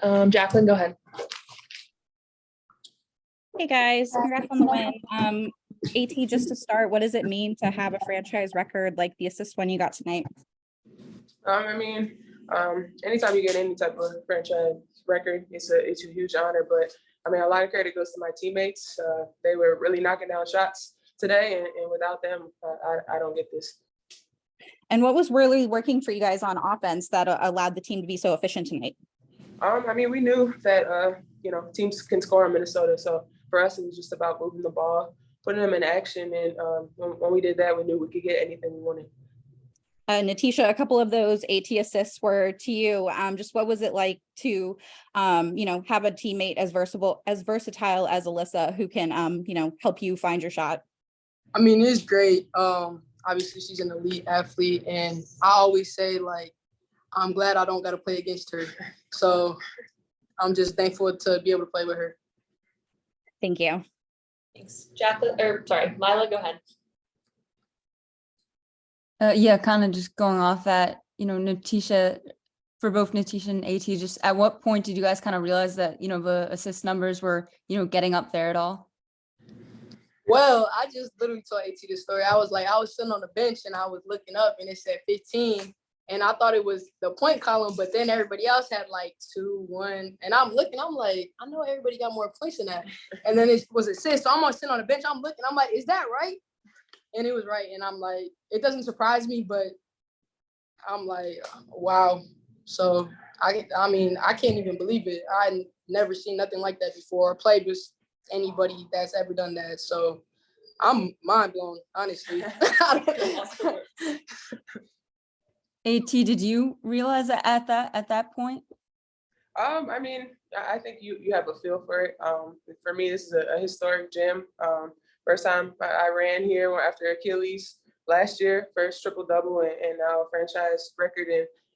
Jacqueline, go ahead. Hey guys, congrats on the win. AT, just to start, what does it mean to have a franchise record like the assist one you got tonight? Anytime you get any type of franchise record, it's a huge honor. But a lot of credit goes to my teammates. They were really knocking down shots today, and without them, I don't get this. And what was really working for you guys on offense that allowed the team to be so efficient tonight? We knew that teams can score in Minnesota, so for us it was just about moving the ball, putting them in action, and when we did that, we knew we could get anything we wanted. Natisha, a couple of those AT assists were to you. Just what was it like to, have a teammate as versatile as Alyssa, who can, help you find your shot? It's great. Obviously, she's an elite athlete, and I always say, I'm glad I don't got to play against her. So I'm just thankful to be able to play with her. Thank you. Thanks. Lila, go ahead. Kind of just going off that, Natisha, for both Natisha and AT, just at what point did you guys kind of realize that, the assist numbers were, getting up there at all? Well, I just literally told AT this story. I was sitting on the bench and I was looking up and it said 15. And I thought it was the point column, but then everybody else had 2, 1. And I'm looking, I'm like, I know everybody got more points than that. And then it was assist. So I'm sitting on the bench, I'm looking, I'm like, is that right? And it was right. And I'm like, it doesn't surprise me, but I'm like, wow. So I can't even believe it. I never seen nothing like that before. I played with anybody that's ever done that. So I'm mind blown, honestly. AT, did you realize that at that point? I think you have a feel for it. For me, this is a historic gym. First time I ran here after Achilles last year, first triple-double, and now a franchise record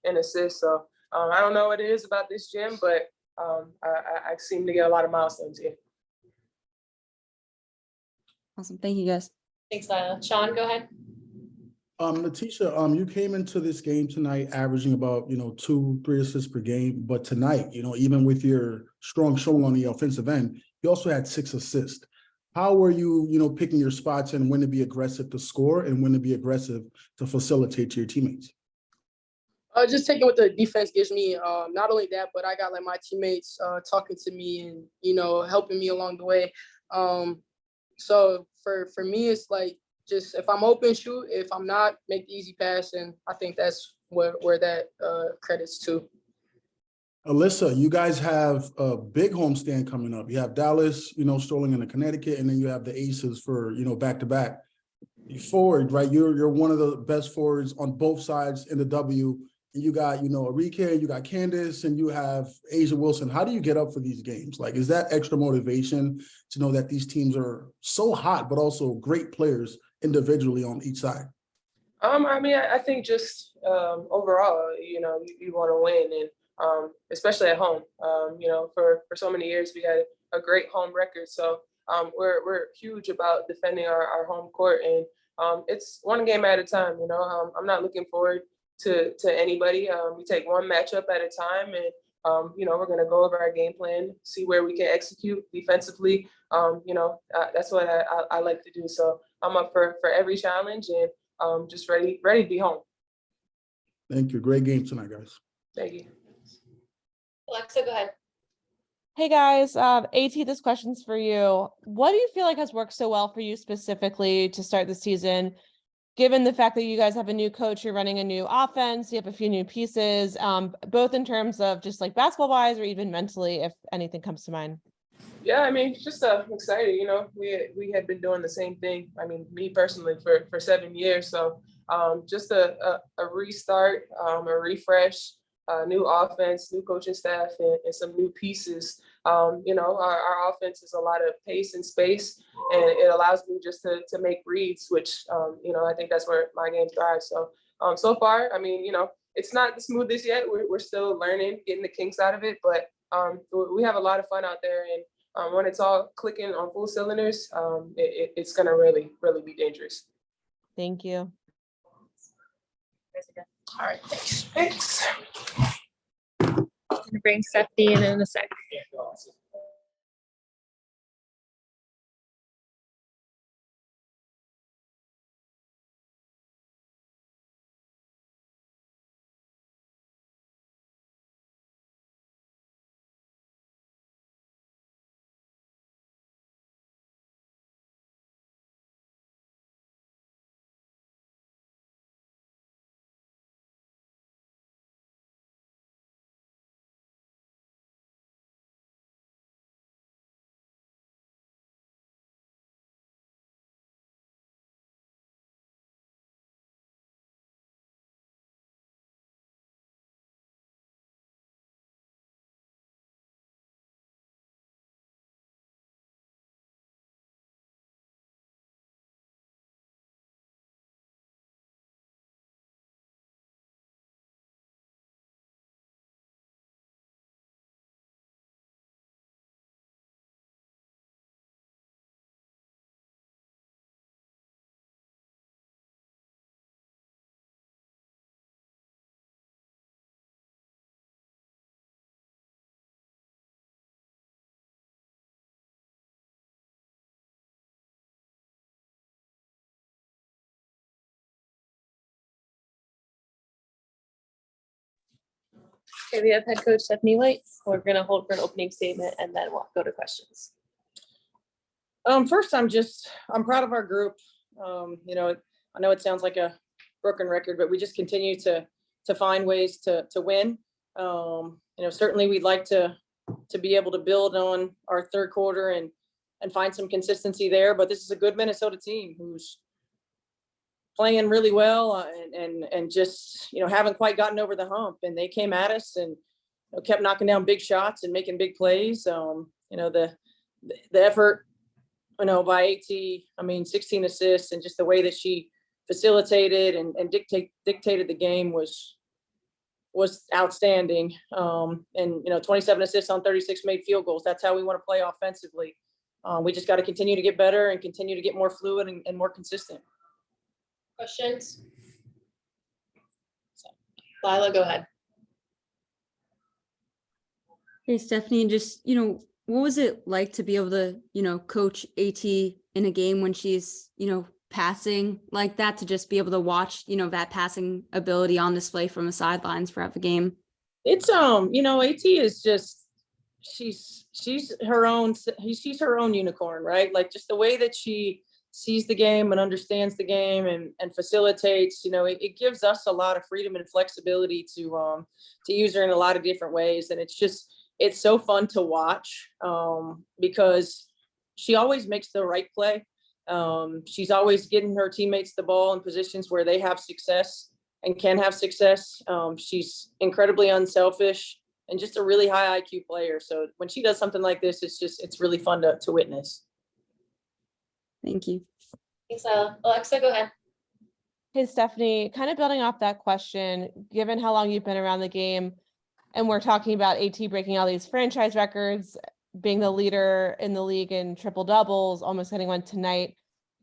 in assists. So I don't know what it is about this gym, but I seem to get a lot of milestones here. Awesome. Thank you, guys. Thanks, Lila. Sean, go ahead. Natisha, you came into this game tonight averaging about 2-3 assists per game, but tonight, even with your strong showing on the offensive end, you also had 6 assists. How were you, picking your spots and when to be aggressive to score and when to be aggressive to facilitate to your teammates? Just taking what the defense gives me. Not only that, but I got my teammates talking to me and helping me along the way. So for me, it's just if I'm open, shoot. If I'm not, make the easy pass, and I think that's where that credits to. Alyssa, you guys have a big homestand coming up. You have Dallas, strolling into Connecticut, and then you have the Aces for, back-to-back. Forward, right? You're one of the best forwards on both sides in the W. And you got, Arike, you got Candace, and you have Asia Wilson. How do you get up for these games? Is that extra motivation to know that these teams are so hot, but also great players individually on each side? I think just overall, you want to win, and especially at home. For so many years we had a great home record, so we're huge about defending our home court, and it's one game at a time. I'm not looking forward to anybody. We take one matchup at a time, and we're going to go over our game plan, see where we can execute defensively. That's what I like to do. So I'm up for every challenge, and just ready to be home. Thank you. Great game tonight, guys. Thank you. Alexa, go ahead. Hey guys, AT, this question's for you. What do you feel like has worked so well for you specifically to start the season, given the fact that you guys have a new coach, you're running a new offense, you have a few new pieces, both in terms of just basketball wise or even mentally, if anything comes to mind? Yeah, just excited. We had been doing the same thing. Me personally for 7 years. So just a restart, a refresh, new offense, new coaching staff, and some new pieces. Our offense is a lot of pace and space, and it allows me just to make reads, which, I think that's where my game thrives. So, so far, it's not the smoothest yet. We're still learning, getting the kinks out of it, but we have a lot of fun out there. And when it's all clicking on full cylinders, it's going to really, really be dangerous. Thank you. All right, thanks. bring Stephanie in a sec. Okay, we have head coach Stephanie White. We're gonna hold for an opening statement and then we'll go to questions. First, I'm proud of our group. I know it sounds like a broken record, but we just continue to find ways to win. Certainly we'd like to be able to build on our third quarter and find some consistency there, but this is a good Minnesota team who's playing really well and just, haven't quite gotten over the hump, and they came at us and kept knocking down big shots and making big plays. The effort, by AT, 16 assists, and just the way that she facilitated and dictated the game was outstanding. 27 assists on 36 made field goals. That's how we want to play offensively. We just got to continue to get better and continue to get more fluid and more consistent. Questions? Lila, go ahead. Hey, Stephanie, just, what was it like to be able to, coach AT in a game when she's, passing like that, to just be able to watch, that passing ability on display from the sidelines throughout the game? It's, AT is just, she's her own unicorn, right? Like, just the way that she sees the game and understands the game and facilitates, it gives us a lot of freedom and flexibility to use her in a lot of different ways. And it's so fun to watch because she always makes the right play. She's always getting her teammates the ball in positions where they have success and can have success. She's incredibly unselfish and just a really high IQ player. So when she does something like this, it's really fun to witness. Thank you. Thanks, Lila. Alexa, go ahead. Hey, Stephanie, kind of building off that question, given how long you've been around the game, and we're talking about AT breaking all these franchise records, being the leader in the league in triple doubles, almost hitting one tonight.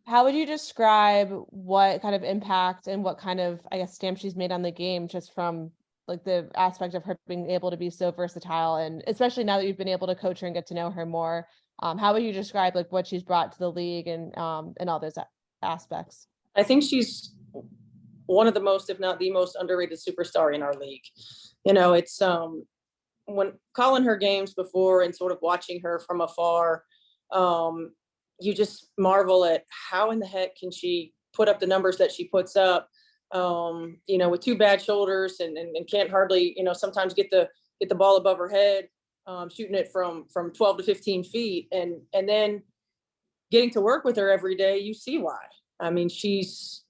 How would you describe what kind of impact and what kind of, stamp she's made on the game, just from like the aspect of her being able to be so versatile, and especially now that you've been able to coach her and get to know her more? How would you describe like what she's brought to the league and all those aspects? I think she's one of the most, if not the most underrated superstar in our league. It's when calling her games before and sort of watching her from afar, you just marvel at how in the heck can she put up the numbers that she puts up, with two bad shoulders and can't hardly, sometimes get the ball above her head, shooting it from 12 to 15 feet. And then getting to work with her every day, you see why. She's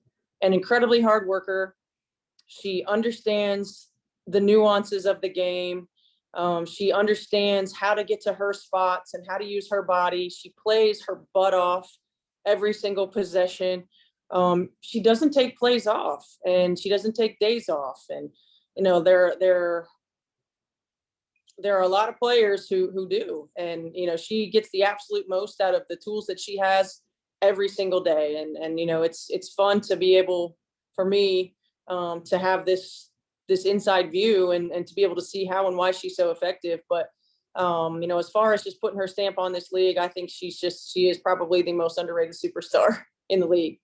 an incredibly hard worker. She understands the nuances of the game. She understands how to get to her spots and how to use her body. She plays her butt off every single possession. She doesn't take plays off, and she doesn't take days off. And, there are a lot of players who do. And, she gets the absolute most out of the tools that she has every single day. And it's fun to be able, for me, to have this this inside view and to be able to see how and why she's so effective. But as far as just putting her stamp on this league, I think she is probably the most underrated superstar in the league.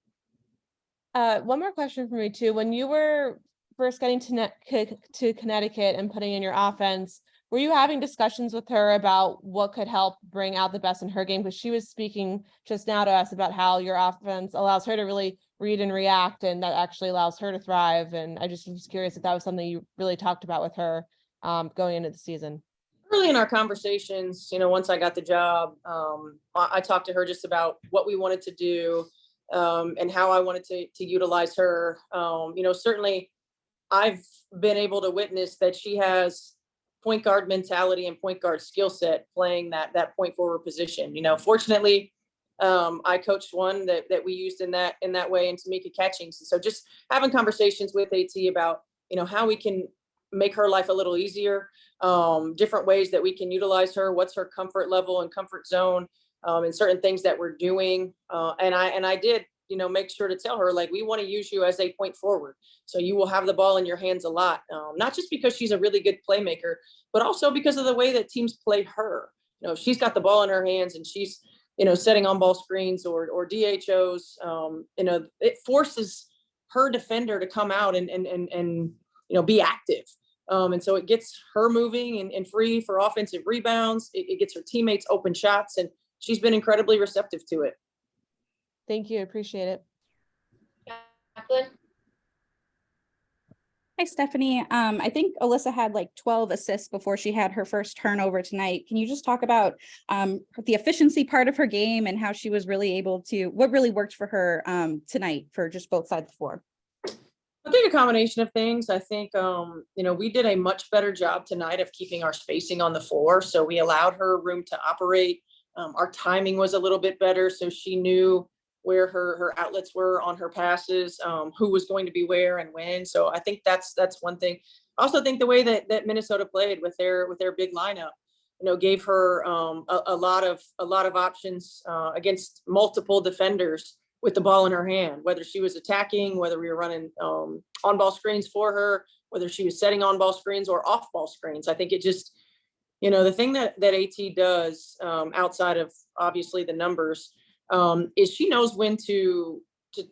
One more question for me too. When you were first getting to Connecticut and putting in your offense, were you having discussions with her about what could help bring out the best in her game? Because she was speaking just now to us about how your offense allows her to really read and react, and that actually allows her to thrive. And I just was curious if that was something you really talked about with her going into the season. Early in our conversations, once I got the job, I talked to her just about what we wanted to do and how I wanted to utilize her. Certainly I've been able to witness that she has point guard mentality and point guard skill set playing that point forward position. Fortunately, I coached one that we used in that way, and Tamika Catchings. So just having conversations with AT about, how we can make her life a little easier, different ways that we can utilize her, what's her comfort level and comfort zone, and certain things that we're doing. And I did, make sure to tell her, like, we want to use you as a point forward. So you will have the ball in your hands a lot, not just because she's a really good playmaker, but also because of the way that teams play her. If she's got the ball in her hands and she's, setting on ball screens or DHOs, it forces her defender to come out and be active. And so it gets her moving and free for offensive rebounds. It gets her teammates open shots, and she's been incredibly receptive to it. Thank you. Appreciate it. Jacqueline? Hi, Stephanie. I think Alyssa had like 12 assists before she had her first turnover tonight. Can you just talk about the efficiency part of her game and how she was really able to, what really worked for her tonight for just both sides of the floor? I think a combination of things. I think, we did a much better job tonight of keeping our spacing on the floor. So we allowed her room to operate. Our timing was a little bit better. So she knew where her outlets were on her passes, who was going to be where and when. So I think that's one thing. I also think the way that Minnesota played with their big lineup, gave her a lot of options against multiple defenders with the ball in her hand, whether she was attacking, whether we were running on ball screens for her, whether she was setting on ball screens or off ball screens. I think it just, the thing that AT does outside of obviously the numbers, is she knows when to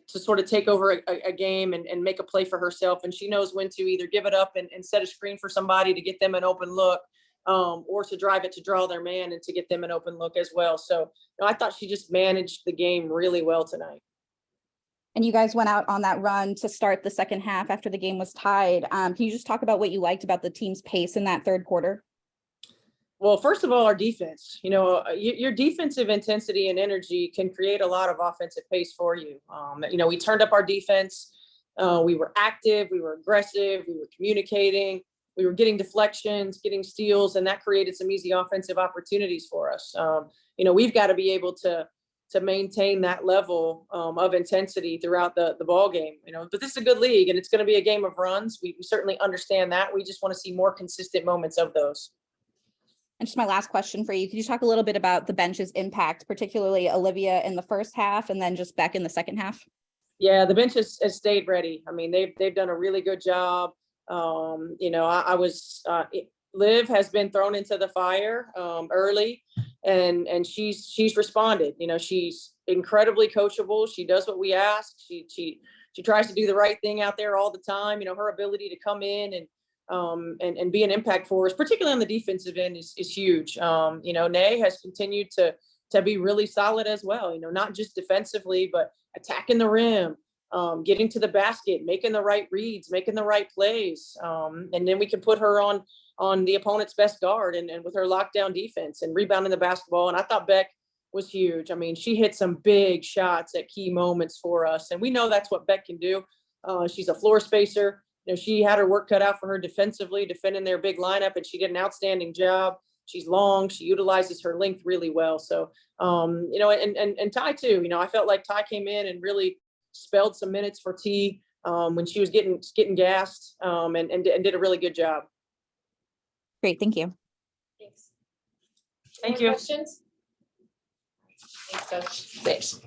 sort of take over a game and make a play for herself. And she knows when to either give it up and set a screen for somebody to get them an open look, or to drive it to draw their man and to get them an open look as well. So I thought she just managed the game really well tonight. And you guys went out on that run to start the second half after the game was tied. Can you just talk about what you liked about the team's pace in that third quarter? Well, first of all, our defense, your defensive intensity and energy can create a lot of offensive pace for you. We turned up our defense. We were active, we were aggressive, we were communicating, we were getting deflections, getting steals, and that created some easy offensive opportunities for us. We've got to be able to maintain that level of intensity throughout the ball game. But this is a good league, and it's going to be a game of runs. We certainly understand that. We just want to see more consistent moments of those. And just my last question for you, could you talk a little bit about the bench's impact, particularly Olivia in the first half and then just Beck in the second half? Yeah, the bench has stayed ready. I mean, they've done a really good job. Liv has been thrown into the fire early, and she's responded. She's incredibly coachable. She does what we ask. She tries to do the right thing out there all the time. Her ability to come in and be an impact for us, particularly on the defensive end, is huge. Nay has continued to be really solid as well. Not just defensively, but attacking the rim, getting to the basket, making the right reads, making the right plays. And then we can put her on the opponent's best guard and with her lockdown defense and rebounding the basketball. And I thought Beck was huge. I mean, she hit some big shots at key moments for us. And we know that's what Beck can do. She's a floor spacer. She had her work cut out for her defensively, defending their big lineup, and she did an outstanding job. She's long. She utilizes her length really well. So, and Ty too, I felt like Ty came in and really spelled some minutes for T when she was getting gassed and did a really good job. Great. Thank you. Thanks. Thank More you. Questions? Thanks, Coach. Thanks.